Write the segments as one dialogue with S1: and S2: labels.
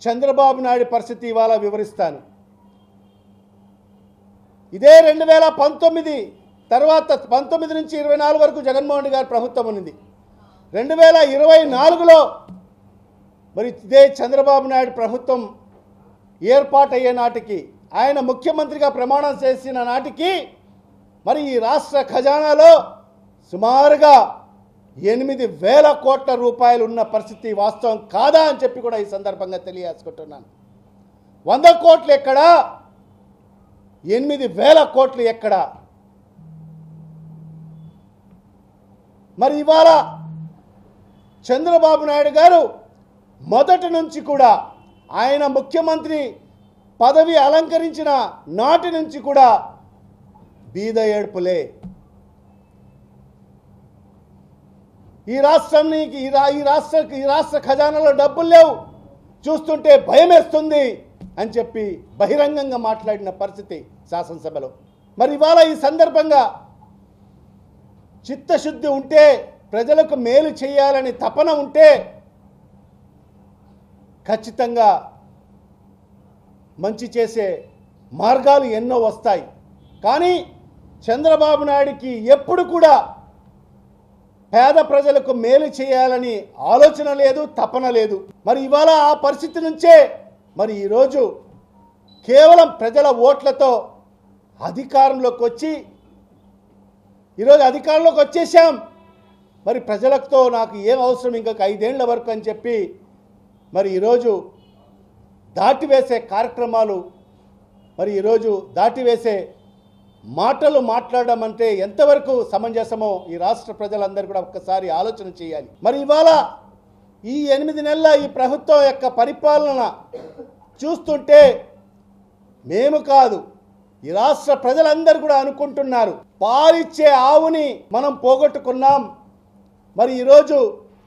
S1: చంద్రబాబు నాయుడు పరిస్థితి ఇవాళ వివరిస్తాను. ఇదే 2019 తర్వాత 19 నుంచి 24 వరకు జగన్మోహన్ రెడ్డి గారి ప్రభుత్వం ఉన్నది. 2024లో మరి ఇదే చంద్రబాబు నాయుడు ప్రభుత్వం ఏర్పాటయ్యే నాటికి, ఆయన ముఖ్యమంత్రిగా ప్రమాణం చేసిన నాటికి మరి ఈ రాష్ట్ర ఖజానాలో సుమారుగా 8,000 కోట్ల రూపాయలు ఉన్న పరిస్థితి వాస్తవం కాదా అని చెప్పి కూడా ఈ సందర్భంగా తెలియజేసుకుంటున్నాను. 100 కోట్లు ఎక్కడా, 8,000 కోట్లు ఎక్కడా? మరి ఇవాళ చంద్రబాబు నాయుడు గారు మొదటి నుంచి కూడా ఆయన ముఖ్యమంత్రి పదవి అలంకరించిన నాటి నుంచి కూడా బీద ఏడుపులే. ఈ రాష్ట్ర ఖజానాలో డబ్బులు లేవు, చూస్తుంటే భయం వేస్తుంది అని చెప్పి బహిరంగంగా మాట్లాడిన పరిస్థితి శాసనసభలో. మరి ఇవాళ ఈ సందర్భంగా చిత్తశుద్ధి ఉంటే, ప్రజలకు మేలు చేయాలని తపన ఉంటే ఖచ్చితంగా మంచి చేసే మార్గాలు ఎన్నో వస్తాయి. కానీ చంద్రబాబు నాయుడికి ఎప్పుడు కూడా పేద ప్రజలకు మేలు చేయాలని ఆలోచన లేదు, తపన లేదు. మరి ఇవాళ ఆ పరిస్థితి నుంచే మరి ఈరోజు కేవలం ప్రజల ఓట్లతో అధికారంలోకి వచ్చి, ఈరోజు అధికారంలోకి వచ్చేసాం, మరి ప్రజలతో నాకు ఏం అవసరం ఇంకొక 5 ఏళ్ల వరకు అని చెప్పి మరి ఈరోజు దాటివేసే కార్యక్రమాలు, మరి ఈరోజు దాటివేసే మాటలు మాట్లాడడం అంటే ఎంతవరకు సమంజసమో ఈ రాష్ట్ర ప్రజలందరూ కూడా ఒక్కసారి ఆలోచన చేయాలి. మరి ఇవాళ ఈ 8 నెలల ఈ ప్రభుత్వం యొక్క పరిపాలన చూస్తుంటే మేము కాదు, ఈ రాష్ట్ర ప్రజలందరూ కూడా అనుకుంటున్నారు, పాలిచ్చే ఆవుని మనం పోగొట్టుకున్నాం, మరి ఈరోజు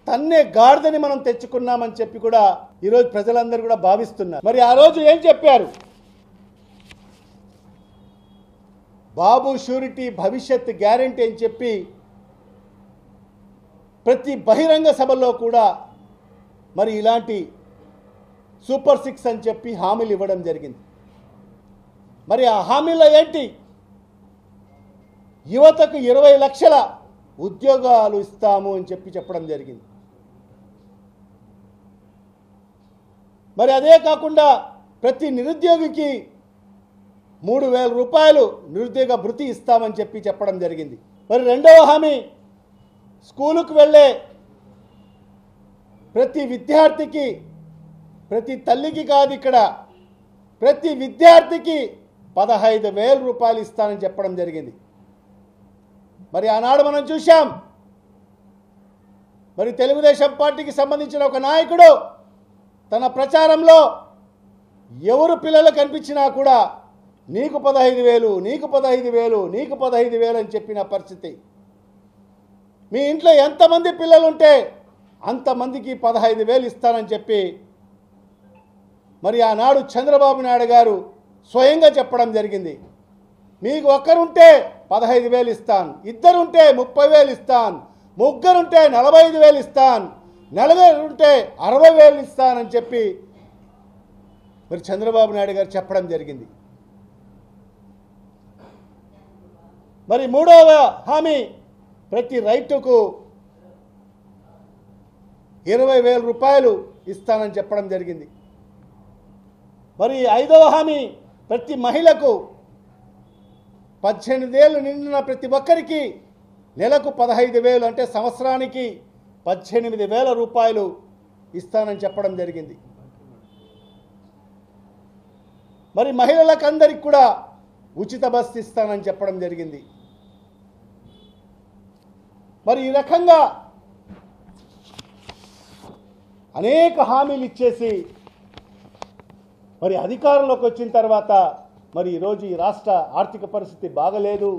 S1: తన్నే గాడిదని మనం తెచ్చుకున్నామని చెప్పి కూడా ఈరోజు ప్రజలందరూ కూడా భావిస్తున్నారు. మరి ఆ రోజు ఏం చెప్పారు? బాబు షూరిటీ, భవిష్యత్ గ్యారంటీ అని చెప్పి ప్రతి బహిరంగ సభలో కూడా మరి ఇలాంటి సూపర్ 6 అని చెప్పి హామీలు ఇవ్వడం జరిగింది. మరి ఆ హామీలో ఏంటి? యువతకు 20 లక్షల ఉద్యోగాలు ఇస్తాము అని చెప్పి చెప్పడం జరిగింది. మరి అదే కాకుండా ప్రతి నిరుద్యోగికి 3,000 రూపాయలు నిరుద్యోగ భృతి ఇస్తామని చెప్పి చెప్పడం జరిగింది. మరి రెండవ హామీ, స్కూలుకు వెళ్ళే ప్రతి విద్యార్థికి, ప్రతి తల్లికి కాదు, ఇక్కడ ప్రతి విద్యార్థికి 15,000 రూపాయలు ఇస్తానని చెప్పడం జరిగింది. మరి ఆనాడు మనం చూశాం, మరి తెలుగుదేశం పార్టీకి సంబంధించిన ఒక నాయకుడు తన ప్రచారంలో ఎవరు పిల్లలు కనిపించినా కూడా నీకు 15,000, నీకు 15,000, నీకు 15,000 అని చెప్పిన పరిస్థితి. మీ ఇంట్లో ఎంతమంది పిల్లలు ఉంటే అంతమందికి 15,000 ఇస్తానని చెప్పి మరి ఆనాడు చంద్రబాబు నాయుడు గారు స్వయంగా చెప్పడం జరిగింది. మీకు ఒక్కరుంటే 15,000 ఇస్తాను, ఇద్దరుంటే 30,000 ఇస్తాను, ముగ్గురుంటే 45,000 ఇస్తాను, నలుగురుంటే 60,000 ఇస్తానని చెప్పి మరి చంద్రబాబు నాయుడు గారు చెప్పడం జరిగింది. మరి మూడవ హామీ, ప్రతి రైతుకు 20,000 రూపాయలు ఇస్తానని చెప్పడం జరిగింది. మరి ఐదవ హామీ, ప్రతి మహిళకు 18 ఏళ్ళు నిండిన ప్రతి ఒక్కరికి నెలకు 15,000 అంటే సంవత్సరానికి 18,000 రూపాయలు ఇస్తానని చెప్పడం జరిగింది. మరి మహిళలకు అందరికి కూడా ఉచిత బస్సు ఇస్తానని చెప్పడం జరిగింది. మరి ఈ రకంగా అనేక హామీలు ఇచ్చేసి మరి అధికారంలోకి వచ్చిన తర్వాత మరి ఈరోజు ఈ రాష్ట్ర ఆర్థిక పరిస్థితి బాగలేదు,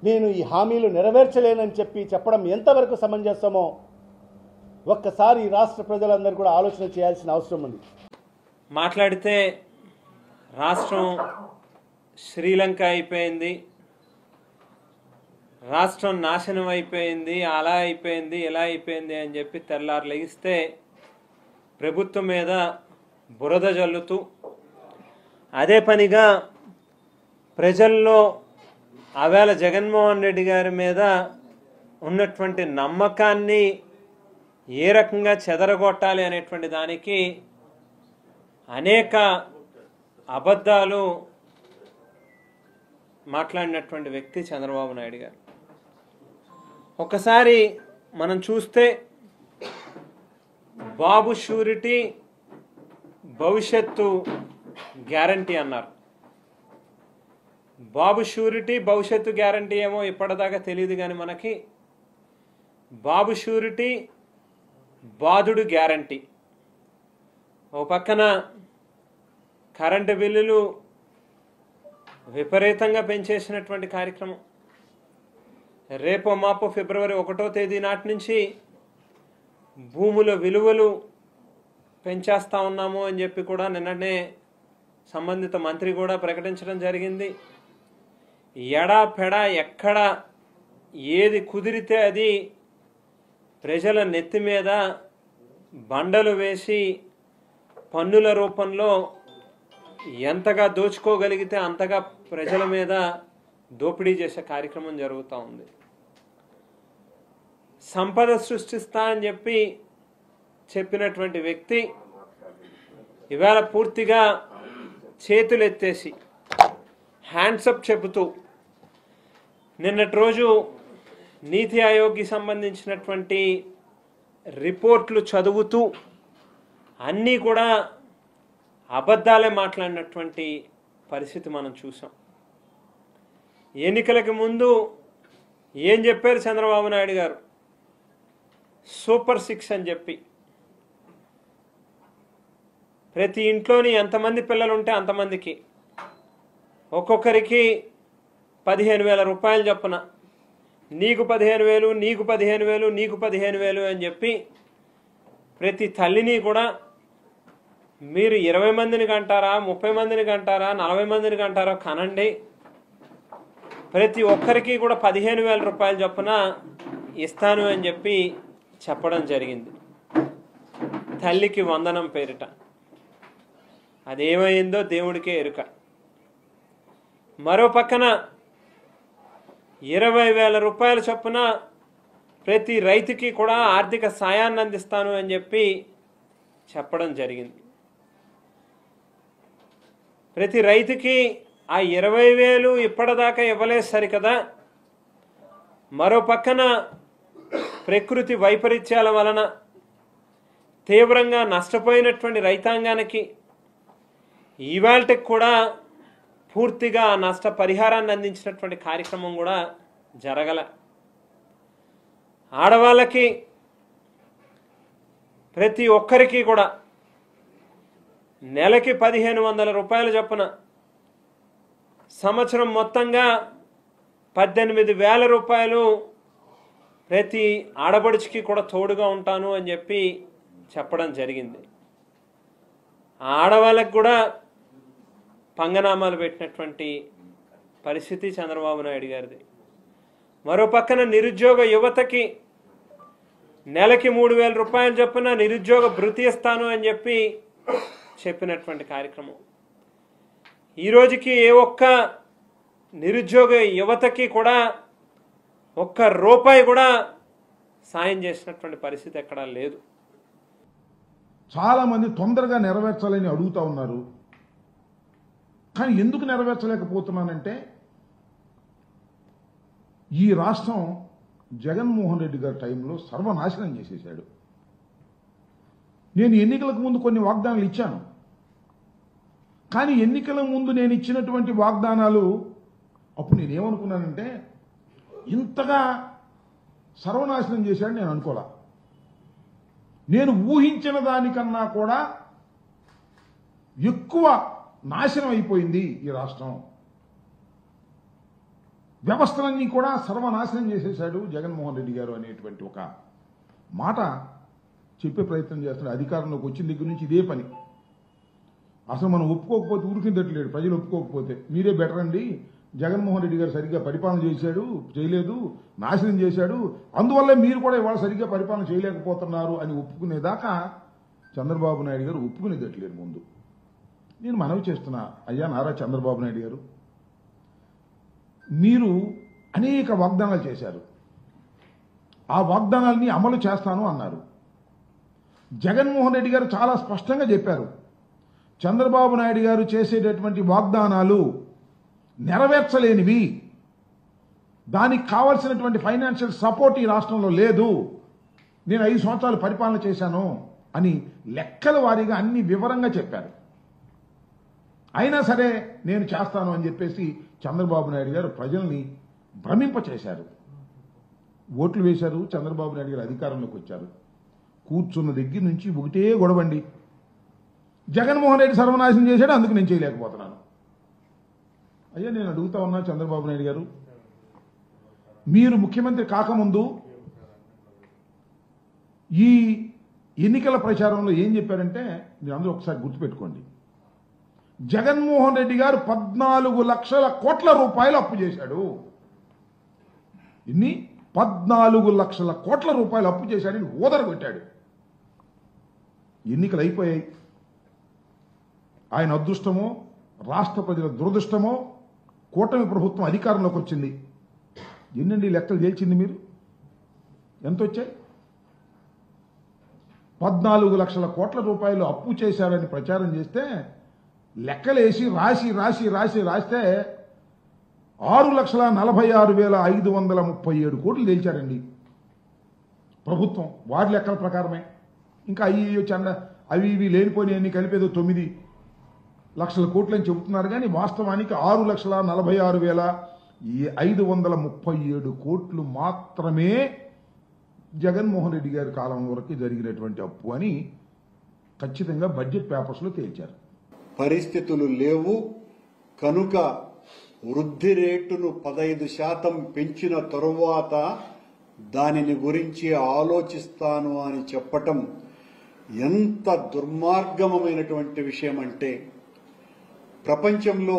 S1: నేను ఈ హామీలు నెరవేర్చలేనని చెప్పి చెప్పడం ఎంతవరకు సమంజసమో ఒక్కసారి ఈ రాష్ట్ర ప్రజలందరూ కూడా ఆలోచన చేయాల్సిన అవసరం ఉంది.
S2: మాట్లాడితే రాష్ట్రం శ్రీలంక అయిపోయింది, రాష్ట్రం నాశనం అయిపోయింది, అలా అయిపోయింది, ఇలా అయిపోయింది అని చెప్పి తెల్లారు లెగిస్తే ప్రభుత్వం మీద బురద జల్లుతూ అదే పనిగా ప్రజల్లో ఆవేళ జగన్మోహన్ రెడ్డి గారి మీద ఉన్నటువంటి నమ్మకాన్ని ఏ రకంగా చెదరగొట్టాలి అనేటువంటి దానికి అనేక అబద్ధాలు మాట్లాడినటువంటి వ్యక్తి చంద్రబాబు నాయుడు గారు. ఒకసారి మనం చూస్తే బాబు షూరిటీ భవిష్యత్తు గ్యారంటీ అన్నారు. బాబు షూరిటీ భవిష్యత్తు గ్యారంటీ ఏమో ఇప్పటిదాకా తెలియదు, కానీ మనకి బాబు షూరిటీ బాధుడు గ్యారంటీ. ఓ పక్కన కరెంటు బిల్లులు విపరీతంగా పెంచేసినటువంటి కార్యక్రమం. రేపో మాపో ఫిబ్రవరి 1వ తేదీ నాటి నుంచి భూముల విలువలు పెంచేస్తా ఉన్నాము అని చెప్పి కూడా నిన్ననే సంబంధిత మంత్రి కూడా ప్రకటించడం జరిగింది. ఎడా పెడా ఎక్కడ ఏది కుదిరితే అది ప్రజల నెత్తి మీద బండలు వేసి పన్నుల రూపంలో ఎంతగా దోచుకోగలిగితే అంతగా ప్రజల మీద దోపిడీ చేసే కార్యక్రమం జరుగుతూ ఉంది. సంపద సృష్టిస్తా అని చెప్పినటువంటి వ్యక్తి ఇవాళ పూర్తిగా చేతులెత్తేసి హ్యాండ్సప్ చెబుతూ నిన్నటి రోజు నీతి ఆయోగ్కి సంబంధించినటువంటి రిపోర్ట్లు చదువుతూ అన్నీ కూడా అబద్ధాలే మాట్లాడినటువంటి పరిస్థితి మనం చూసాం. ఎన్నికలకు ముందు ఏం చెప్పారు చంద్రబాబు నాయుడు గారు? సూపర్ 6 అని చెప్పి ప్రతి ఇంట్లోని ఎంతమంది పిల్లలు ఉంటే అంతమందికి ఒక్కొక్కరికి 15,000 రూపాయలు చొప్పున, నీకు 15,000, నీకు 15,000, నీకు 15,000 అని చెప్పి ప్రతి తల్లిని కూడా మీరు 20 మందిని కంటారా, 30 మందిని కంటారా, 40 మందిని కంటారా కనండి, ప్రతి ఒక్కరికి కూడా 15,000 రూపాయలు చొప్పున ఇస్తాను అని చెప్పి చెప్పడం జరిగింది. తల్లికి వందనం పేరిట. అదేమైందో దేవుడికే ఎరుక. మరో పక్కన 20,000 రూపాయల చొప్పున ప్రతి రైతుకి కూడా ఆర్థిక సాయాన్ని అందిస్తాను అని చెప్పి చెప్పడం జరిగింది. ప్రతి రైతుకి ఆ 20,000 ఇప్పటిదాకా ఇవ్వలేదు సరికదా, మరో పక్కన ప్రకృతి వైపరీత్యాల వలన తీవ్రంగా నష్టపోయినటువంటి రైతాంగానికి ఇవాల్టికి కూడా పూర్తిగా నష్ట పరిహారాన్ని అందించినటువంటి కార్యక్రమం కూడా జరగల. ఆడవాళ్ళకి ప్రతి ఒక్కరికి కూడా నెలకి 1,500 రూపాయలు చొప్పున సంవత్సరం మొత్తంగా 18,000 రూపాయలు ప్రతి ఆడపడుచుకి కూడా తోడుగా ఉంటాను అని చెప్పి చెప్పడం జరిగింది. ఆడవాళ్ళకి కూడా పంగనామాలు పెట్టినటువంటి పరిస్థితి చంద్రబాబు నాయుడు గారిది. మరో పక్కన నిరుద్యోగ యువతకి నెలకి 3,000 రూపాయలు చొప్పున నిరుద్యోగ భృతి ఇస్తాను అని చెప్పి చెప్పినటువంటి కార్యక్రమం. ఈరోజుకి ఏ ఒక్క నిరుద్యోగ యువతకి కూడా ఒక్క రూపాయి కూడా సాయం చేసినటువంటి పరిస్థితి ఎక్కడా లేదు.
S3: చాలామంది తొందరగా నెరవేర్చాలని అడుగుతా ఉన్నారు. కానీ ఎందుకు నెరవేర్చలేకపోతున్నానంటే ఈ రాష్ట్రం జగన్మోహన్ రెడ్డి గారి టైంలో సర్వనాశనం చేసేశాడు. నేను ఎన్నికలకు ముందు కొన్ని వాగ్దానాలు ఇచ్చాను. కానీ ఎన్నికల ముందు నేను ఇచ్చినటువంటి వాగ్దానాలు అప్పుడు నేనేమనుకున్నానంటే ఇంతగా సర్వనాశనం చేశాడు నేను అనుకోలే. నేను ఊహించిన దానికన్నా కూడా ఎక్కువ నాశనం అయిపోయింది ఈ రాష్ట్రం. వ్యవస్థలన్నీ కూడా సర్వనాశనం చేసేశాడు జగన్మోహన్ రెడ్డి గారు అనేటువంటి ఒక మాట చెప్పే ప్రయత్నం చేస్తున్నాడు. అధికారంలోకి వచ్చిన దగ్గర నుంచి ఇదే పని. అసలు మనం ఒప్పుకోకపోతే ఊరికిందట్లేడు. ప్రజలు ఒప్పుకోకపోతే మీరే బెటర్ అండి, జగన్మోహన్ రెడ్డి గారు సరిగ్గా పరిపాలన చేయలేదు, నాశనం చేశాడు, అందువల్ల మీరు కూడా ఇవాళ సరిగ్గా పరిపాలన చేయలేకపోతున్నారు అని ఒప్పుకునేదాకా చంద్రబాబు నాయుడు గారు ఒప్పుకునేదట్లేరు. ముందు నేను మనవి చేస్తున్నా, అయ్యా నారా చంద్రబాబు నాయుడు గారు, మీరు అనేక వాగ్దానాలు చేశారు. ఆ వాగ్దానాలని అమలు చేస్తాను అన్నారు. జగన్మోహన్ రెడ్డి గారు చాలా స్పష్టంగా చెప్పారు, చంద్రబాబు నాయుడు గారు చేసేటటువంటి వాగ్దానాలు నెరవేర్చలేనివి, దానికి కావలసినటువంటి ఫైనాన్షియల్ సపోర్ట్ ఈ రాష్ట్రంలో లేదు, నేను 5 సంవత్సరాలు పరిపాలన చేశాను అని లెక్కల వారీగా అన్ని వివరంగా చెప్పారు. అయినా సరే నేను చేస్తాను అని చెప్పేసి చంద్రబాబు నాయుడు గారు ప్రజల్ని భ్రమింపచేశారు. ఓట్లు వేశారు, చంద్రబాబు నాయుడు గారు అధికారంలోకి వచ్చారు. కూర్చున్న దగ్గర నుంచి ఒకటే గొడవండి, జగన్మోహన్ రెడ్డి సర్వనాశనం చేశాడు, అందుకు నేను చేయలేకపోతున్నాను. అయ్యా నేను అడుగుతా ఉన్నా చంద్రబాబు నాయుడు గారు, మీరు ముఖ్యమంత్రి కాకముందు ఈ ఎన్నికల ప్రచారంలో ఏం చెప్పారంటే, మీరు అందరూ ఒకసారి గుర్తుపెట్టుకోండి, జగన్మోహన్ రెడ్డి గారు 14 లక్షల కోట్ల రూపాయలు అప్పు చేశాడు. ఇన్ని 14 లక్షల కోట్ల రూపాయలు అప్పు చేశాడని ఓదరగొట్టాడు. ఎన్నికలు అయిపోయాయి. ఆయన అదృష్టమో రాష్ట్ర ప్రజల దురదృష్టమో కూటమి ప్రభుత్వం అధికారంలోకి వచ్చింది. ఎన్నండి లెక్కలు తేల్చింది మీరు? ఎంత వచ్చాయి? 14 లక్షల కోట్ల రూపాయలు అప్పు చేశారని ప్రచారం చేస్తే లెక్కలేసి రాస్తే 6,46,537 కోట్లు తేల్చారండి ప్రభుత్వం, వారి లెక్కల ప్రకారమే. ఇంకా అవి ఇవి లేనిపోయినవన్నీ కలిపేదో 9 లక్షల కోట్లు అని చెబుతున్నారు. కానీ వాస్తవానికి 6,46,537 కోట్లు మాత్రమే జగన్మోహన్ రెడ్డి గారి కాలం వరకు జరిగినటువంటి అప్పు అని ఖచ్చితంగా బడ్జెట్ పేపర్స్లో తేల్చారు.
S4: పరిస్థితులు లేవు కనుక వృద్ధి రేటును 15% పెంచిన తరువాత దానిని గురించి ఆలోచిస్తాను అని చెప్పటం ఎంత దుర్మార్గమైనటువంటి విషయం అంటే, ప్రపంచంలో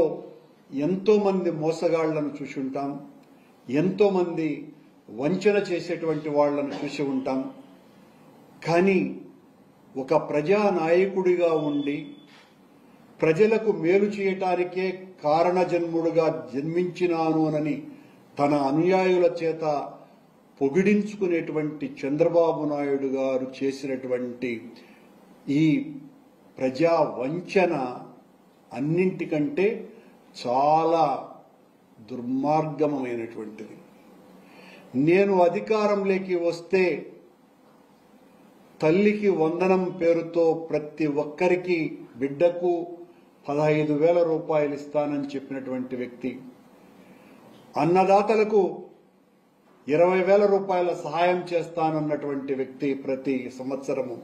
S4: ఎంతో మంది మోసగాళ్లను చూసి ఉంటాం, ఎంతో మంది వంచన చేసేటువంటి వాళ్లను చూసి ఉంటాం. కానీ ఒక ప్రజానాయకుడిగా ఉండి ప్రజలకు మేలు చేయటానికే కారణజన్ముడుగా జన్మించినాను అని తన అనుయాయుల చేత పొగిడించుకునేటువంటి చంద్రబాబు నాయుడు గారు చేసినటువంటి ఈ ప్రజా వంచన అన్నింటికంటే చాలా దుర్మార్గమైనటువంటిది. నేను అధికారంలోకి వస్తే తల్లికి వందనం పేరుతో ప్రతి ఒక్కరికి బిడ్డకు 15,000 రూపాయలు ఇస్తానని చెప్పినటువంటి వ్యక్తి, అన్నదాతలకు 20,000 రూపాయల సహాయం చేస్తానన్నటువంటి వ్యక్తి, ప్రతి సంవత్సరము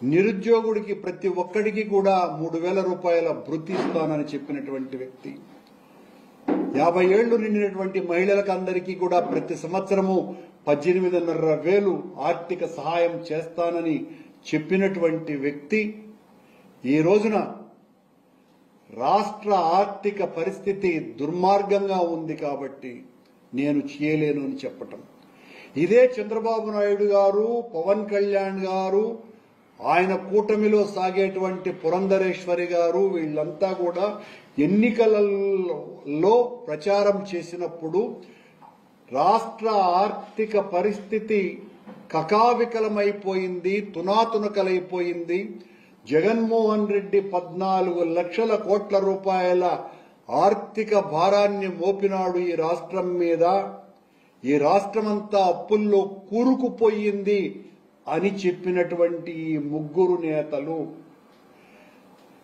S4: నిరుద్యోగుడికి ప్రతి ఒక్కడికి కూడా 3,000 రూపాయల భృతి ఇస్తానని చెప్పినటువంటి వ్యక్తి, 50 ఏళ్లు నిండినటువంటి మహిళలకు అందరికీ కూడా ప్రతి సంవత్సరము 18,500 ఆర్థిక సహాయం చేస్తానని చెప్పినటువంటి వ్యక్తి ఈ రోజున రాష్ట్ర ఆర్థిక పరిస్థితి దుర్మార్గంగా ఉంది కాబట్టి నేను చేయలేను అని చెప్పటం. ఇదే చంద్రబాబు నాయుడు గారు, పవన్ కళ్యాణ్ గారు, ఆయన కూటమిలో సాగేటువంటి పురంధరేశ్వరి గారు, వీళ్ళంతా కూడా ఎన్నికలలో ప్రచారం చేసినప్పుడు రాష్ట్ర ఆర్థిక పరిస్థితి కకావికలమైపోయింది, తునాతునకలైపోయింది. జగన్మోహన్ రెడ్డి 14 లక్షల కోట్ల రూపాయల ఆర్థిక భారాన్ని మోపినాడు ఈ రాష్ట్రం మీద, ఈ రాష్ట్రమంతా అప్పుల్లో కూరుకుపోయింది అని చెప్పినటువంటి ఈ ముగ్గురు నేతలు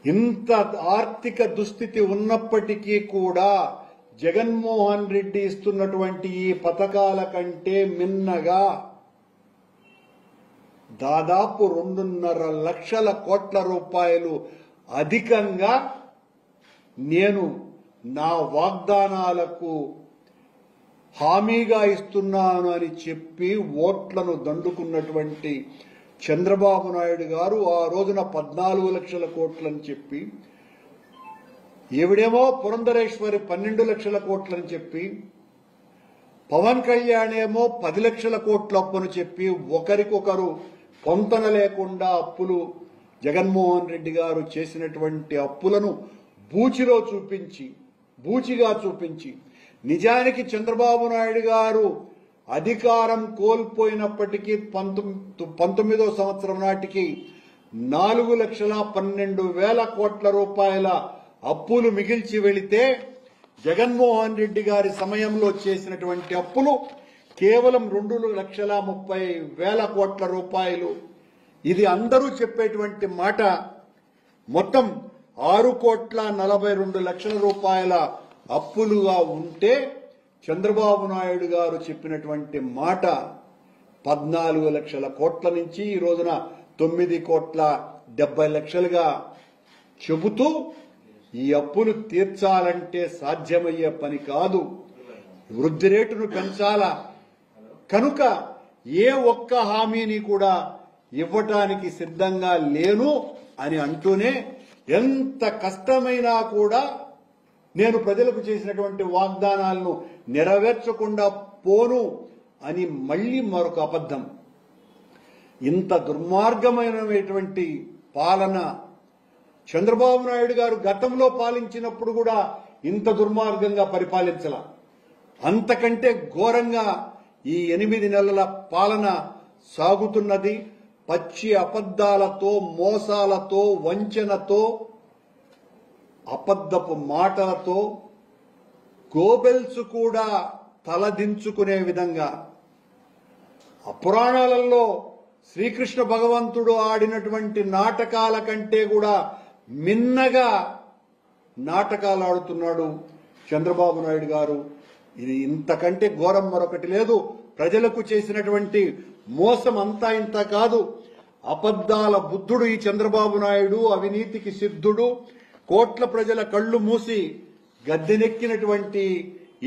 S4: ఇంత ఆర్థిక దుస్థితి ఉన్నప్పటికీ కూడా జగన్మోహన్ రెడ్డి ఇస్తున్నటువంటి ఈ పథకాల కంటే మిన్నగా దాదాపు 2.5 లక్షల కోట్ల రూపాయలు అధికంగా నేను నా వాగ్దానాలకు హామీగా ఇస్తున్నాను అని చెప్పి ఓట్లను దండుకున్నటువంటి చంద్రబాబు నాయుడు గారు ఆ రోజున 14 లక్షల కోట్లని చెప్పి, ఈవిడేమో పురంధరేశ్వరి 12 లక్షల కోట్లని చెప్పి, పవన్ కళ్యాణ్ ఏమో 10 లక్షల కోట్ల అప్పును చెప్పి ఒకరికొకరు పొంతన లేకుండా అప్పులు జగన్మోహన్ రెడ్డి గారు చేసినటువంటి అప్పులను బూచిగా చూపించి నిజానికి చంద్రబాబు నాయుడు గారు అధికారం కోల్పోయినప్పటికీ 19వ సంవత్సరం నాటికి 4,12,000 కోట్ల రూపాయల అప్పులు మిగిల్చి వెళితే జగన్మోహన్ రెడ్డి గారి సమయంలో చేసినటువంటి అప్పులు కేవలం 2,30,000 కోట్ల రూపాయలు. ఇది అందరూ చెప్పేటువంటి మాట. మొత్తం 6,42,00,000 రూపాయల అప్పులుగా ఉంటే చంద్రబాబు నాయుడు గారు చెప్పినటువంటి మాట 14 లక్షల కోట్ల నుంచి ఈ రోజున 9,70,00,000గా చెబుతూ ఈ అప్పులు తీర్చాలంటే సాధ్యమయ్యే పని కాదు, వృద్ధి రేటును పెంచాలా, కనుక ఏ ఒక్క హామీని కూడా ఇవ్వటానికి సిద్ధంగా లేను అని అంటూనే ఎంత కష్టమైనా కూడా నేను ప్రజలకు చేసినటువంటి వాగ్దానాలను నెరవేర్చకుండా పోను అని మళ్లీ మరొక అబద్ధం. ఇంత దుర్మార్గమైనటువంటి పాలన చంద్రబాబు నాయుడు గారు గతంలో పాలించినప్పుడు కూడా ఇంత దుర్మార్గంగా పరిపాలించాల. అంతకంటే ఘోరంగా ఈ 8 నెలల పాలన సాగుతున్నది. పచ్చి అబద్దాలతో, మోసాలతో, వంచనతో, అబద్ధపు మాటలతో, గోబెల్స్ కూడా తలదించుకునే విధంగా పురాణాలలో శ్రీకృష్ణ భగవంతుడు ఆడినటువంటి నాటకాల కంటే కూడా మిన్నగా నాటకాలు ఆడుతున్నాడు చంద్రబాబు నాయుడు గారు. ఇది ఇంతకంటే ఘోరం మరొకటి లేదు. ప్రజలకు చేసినటువంటి మోసం అంతా ఇంత కాదు. అబద్దాల బుద్ధుడు ఈ చంద్రబాబు నాయుడు, అవినీతికి సిద్ధుడు, కోట్ల ప్రజల కళ్లు మూసి గద్దెనెక్కినటువంటి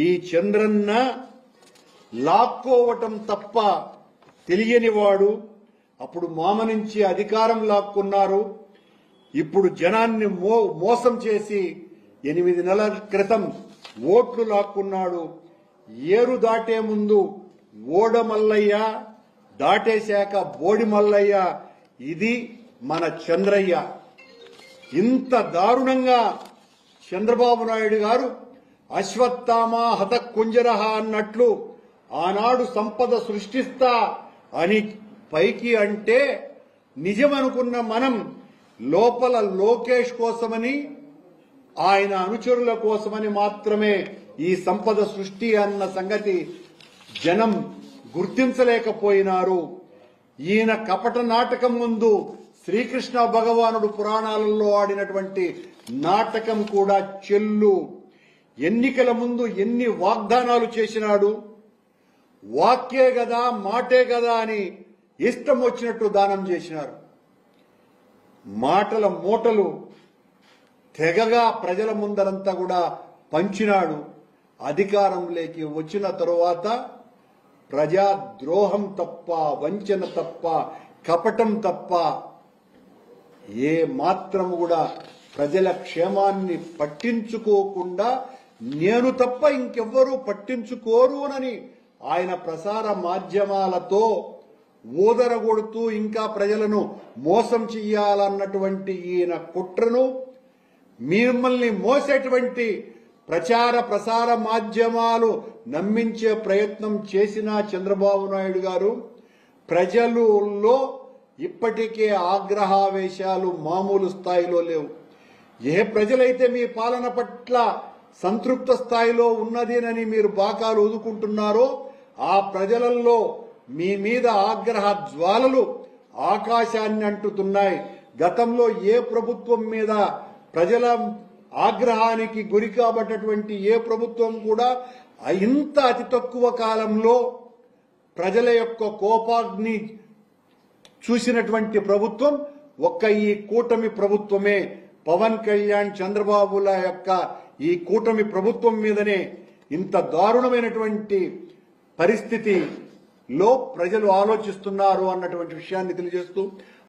S4: ఈ చంద్రన్న లాక్కోవటం తప్ప తెలియనివాడు. అప్పుడు మామ నుంచి అధికారం లాక్కున్నారు, ఇప్పుడు జనాన్ని మోసం చేసి 8 నెలల క్రితం ఓట్లు లాక్కున్నాడు. ఏరు దాటే ముందు ఓడమల్లయ్య, దాటేశాక బోడి మల్లయ్య. ఇది మన చంద్రయ్య. ఇంత దారుణంగా చంద్రబాబు నాయుడు గారు అశ్వత్థామ హత కుంజరహ అన్నట్లు ఆనాడు సంపద సృష్టిస్తా అని పైకి అంటే నిజమనుకున్న మనం లోపల లోకేష్ కోసమని, ఆయన అనుచరుల కోసమని మాత్రమే ఈ సంపద సృష్టి అన్న సంగతి జనం గుర్తించలేకపోయినారు. ఈయన కపట నాటకం ముందు శ్రీకృష్ణ భగవానుడు పురాణాలలో ఆడినటువంటి నాటకం కూడా చెల్లు. ఎన్నికల ముందు ఎన్ని వాగ్దానాలు చేసినాడు. వాక్యే గదా, మాటే గదా అని ఇష్టం వచ్చినట్టు దానం చేసినారు. మాటల మూటలు తెగగా ప్రజల ముందరంతా కూడా పంచినాడు. అధికారంలోకి వచ్చిన తరువాత ప్రజాద్రోహం తప్ప, వంచన తప్ప, కపటం తప్ప ఏ మాత్రం కూడా ప్రజల క్షేమాన్ని పట్టించుకోకుండా నేను తప్ప ఇంకెవ్వరూ పట్టించుకోరునని ఆయన ప్రసార మాధ్యమాలతో ఊదరగొడుతూ ఇంకా ప్రజలను మోసం చెయ్యాలన్నటువంటి ఈయన కుట్రను మిమ్మల్ని మోసేటువంటి ప్రసార మాధ్యమాలు నమ్మించే ప్రయత్నం చేసిన చంద్రబాబు నాయుడు గారు ప్రజలలో ఇప్పటికే ఆగ్రహావేశాలు మామూలు స్థాయిలో లేవు. ఏ ప్రజలైతే మీ పాలన పట్ల సంతృప్త స్థాయిలో ఉన్నదేనని మీరు బాకాలు ఊదుకుంటున్నారో ఆ ప్రజలలో మీ మీద ఆగ్రహ జ్వాలలు ఆకాశాన్ని అంటుతున్నాయి. గతంలో ఏ ప్రభుత్వం మీద ప్రజల ఆగ్రహానికి గురి కాబట్టినటువంటి ఏ ప్రభుత్వం కూడా ఇంత అతి తక్కువ కాలంలో ప్రజల యొక్క కోపాగ్ని చూసినటువంటి ప్రభుత్వం ఒక్క ఈ కూటమి ప్రభుత్వమే. పవన్ కళ్యాణ్, చంద్రబాబుల యొక్క ఈ కూటమి ప్రభుత్వం మీదనే ఇంత దారుణమైనటువంటి పరిస్థితిలో ప్రజలు ఆలోచిస్తున్నారు అన్నటువంటి విషయాన్ని తెలియజేస్తూ